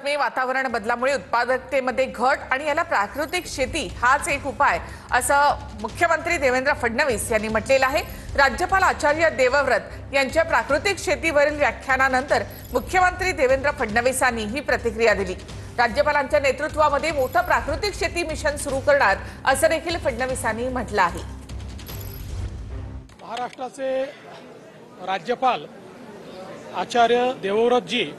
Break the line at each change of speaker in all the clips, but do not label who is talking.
महाराष्ट्रात वातावरण बदलामुळे उत्पादकतेमध्ये घट आणि याला प्राकृतिक शेती हाच एक उपाय असं मुख्यमंत्री देवेंद्र फडणवीस यांनी म्हटलेलं आहे। राज्यपाल आचार्य देवव्रत यांच्या प्राकृतिक शेतीवरील व्याख्यानानंतर मुख्यमंत्री देवेंद्र फडणवीसांनी ही प्रतिक्रिया दिली। राज्यपालांच्या नेतृत्वामध्ये मोठं प्राकृतिक शेती मिशन सुरू करणार असं देखील फडणवीसांनी म्हटलं आहे।
महाराष्ट्राचे राज्यपाल आचार्य देवव्रतजी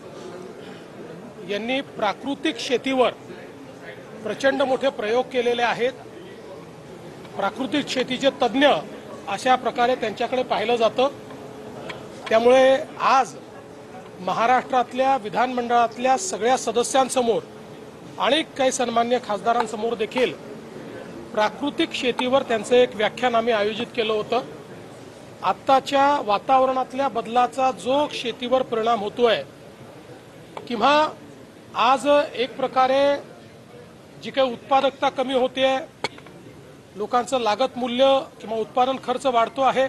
यांनी प्राकृतिक शेतीवर प्रचंड मोठे प्रयोग केलेले आहेत। प्राकृतिक शेतीचे तज्ञ अशा प्रकारे त्यांच्याकडे पाहिलं जातं। त्यामुळे आज महाराष्ट्रातल्या विधानमंडळातल्या सगळ्या सदस्यांसमोर आणि काही सन्मान्य खासदारांसमोर देखील प्राकृतिक शेतीवर त्यांचं एक व्याख्यान आम्ही आयोजित केलं होतं। आत्ताच्या वातावरणातल्या बदलाचा जो शेतीवर परिणाम होतोय किंवा आज एक प्रकारे जी काही उत्पादकता कमी होते, लोकांचं लागत मूल्य किंवा उत्पादन खर्च वाढतो आहे,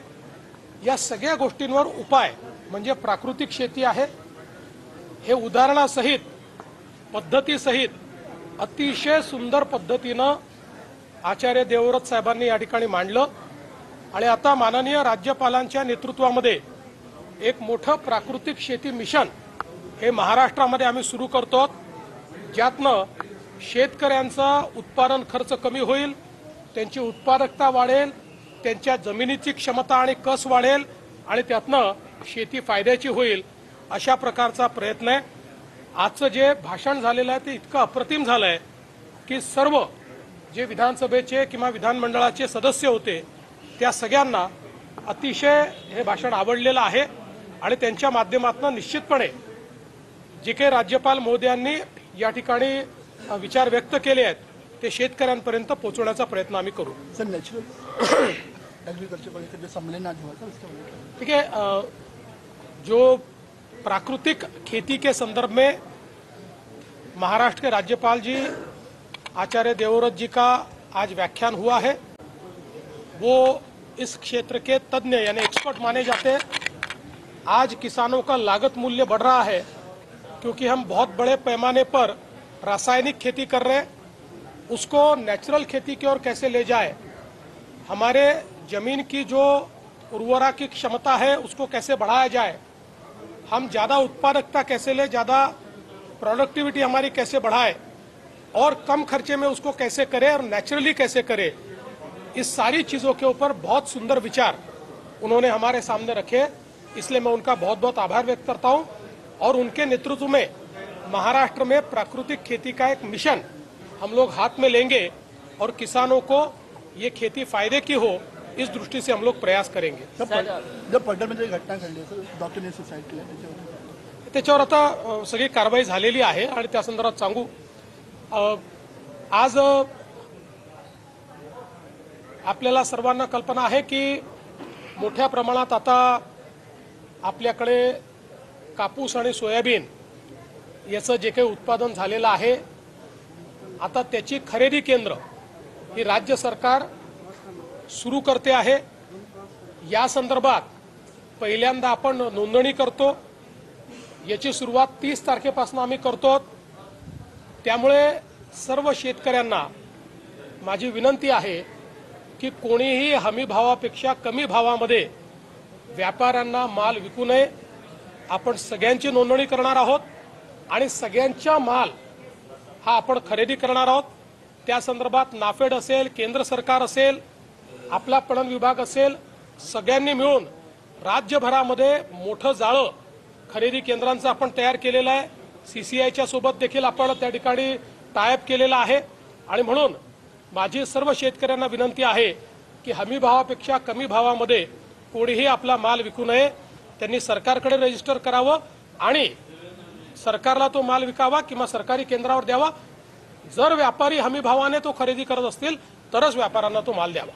या सगळ्या गोष्टींवर उपाय म्हणजे प्राकृतिक शेती आहे। हे उदाहरणासहित पद्धतीसहित अतिशय सुंदर पद्धतीनं आचार्य देवव्रत साहेबांनी या ठिकाणी मांडलं आणि आता माननीय राज्यपालांच्या नेतृत्वामध्ये एक मोठं प्राकृतिक शेती मिशन हे महाराष्ट्रामध्ये आम्ही सुरू करतो, ज्यातनं शेतकऱ्यांचा उत्पादन खर्च कमी होईल, त्यांची उत्पादकता वाढेल, त्यांच्या जमिनीची क्षमता आणि कस वाढेल आणि त्यातनं शेती फायद्याची होईल, अशा प्रकारचा प्रयत्न आहे। आजचं जे भाषण झालेलं आहे ते इतकं अप्रतिम झालंय की सर्व जे विधानसभेचे किंवा विधानमंडळाचे सदस्य होते त्या सगळ्यांना अतिशय हे भाषण आवडलेलं आहे आणि त्यांच्या माध्यमातून निश्चितपणे जे काही राज्यपाल महोदयांनी या ठिकाणी विचार व्यक्त केले आहेत ते शेतकऱ्यांपर्यंत पोहोचवण्याचा प्रयत्न आम्ही करू।
सर, नेचुरल एग्रीकल्चर पर जो सम्मेलन आज हुआ था उसके बारे में
ठीक है। जो प्राकृतिक खेती के संदर्भ में महाराष्ट्र के राज्यपाल जी आचार्य देवव्रत जी का आज व्याख्यान हुआ है, वो इस क्षेत्र के तज्ञ यानी एक्सपर्ट माने जाते हैं। आज किसानों का लागत मूल्य बढ़ रहा है क्योंकि हम बहुत बड़े पैमाने पर रासायनिक खेती कर रहे हैं, उसको नेचुरल खेती की ओर कैसे ले जाए, हमारे जमीन की जो उर्वरा की क्षमता है उसको कैसे बढ़ाया जाए, हम ज़्यादा उत्पादकता कैसे ले, ज़्यादा प्रोडक्टिविटी हमारी कैसे बढ़ाए और कम खर्चे में उसको कैसे करें और नेचुरली कैसे करें, इस सारी चीज़ों के ऊपर बहुत सुंदर विचार उन्होंने हमारे सामने रखे। इसलिए मैं उनका बहुत बहुत आभार व्यक्त करता हूं और उनके नेतृत्व में महाराष्ट्र में प्राकृतिक खेती का एक मिशन हम लोग हाथ में लेंगे और किसानों को ये खेती फायदे की हो, इस दृष्टि से हम लोग प्रयास करेंगे।
जब पडळमध्ये घटना घडली सर, डॉक्टरने सुसाईड केलं,
त्याच्यावर आता सगळी कारवाई झालेली आहे आणि त्या संदर्भात सांगू, आज आपल्याला सर्वांना कल्पना आहे की मोठ्या प्रमाणात आता आपल्याकडे कापूस आणि सोयाबीन याचं जे काही उत्पादन झालेलं आहे, आता त्याची खरेदी केंद्र ही राज्य सरकार सुरू करते आहे। या संदर्भात पहिल्यांदा आपण नोंदणी करतो, याची सुरुवात 30 तारखेपासून आम्ही करतो। त्यामुळे सर्व शेतकऱ्यांना माझी विनंती आहे की कोणीही हमी भावापेक्षा कमी भावामध्ये व्यापाऱ्यांना माल विकू नये। आपण सगळ्यांची नोंदणी करणार आहोत आणि सगळ्यांचा माल हा आपण खरेदी करणार आहोत। त्या संदर्भात नाफेड असेल, केंद्र सरकार असेल, आपला पणन विभाग असेल, सगळ्यांनी मिळून राज्यभरामध्ये मोठं जाळं खरेदी केंद्रांचं आपण तयार केलेलं आहे। CCIच्या सोबत देखील आपण त्या ठिकाणी टायअप केलेला आहे आणि म्हणून माझी सर्व शेतकऱ्यांना विनंती आहे की हमी भावापेक्षा कमी भावामध्ये कोणीही आपला माल विकू नये। त्यांनी सरकारकडे रजिस्टर करावं आणि सरकारला तो माल विकावा किंवा सरकारी केंद्रावर द्यावा। जर व्यापारी हमी भावाने तो खरेदी करत असतील तरच व्यापाऱ्यांना तो माल द्यावा।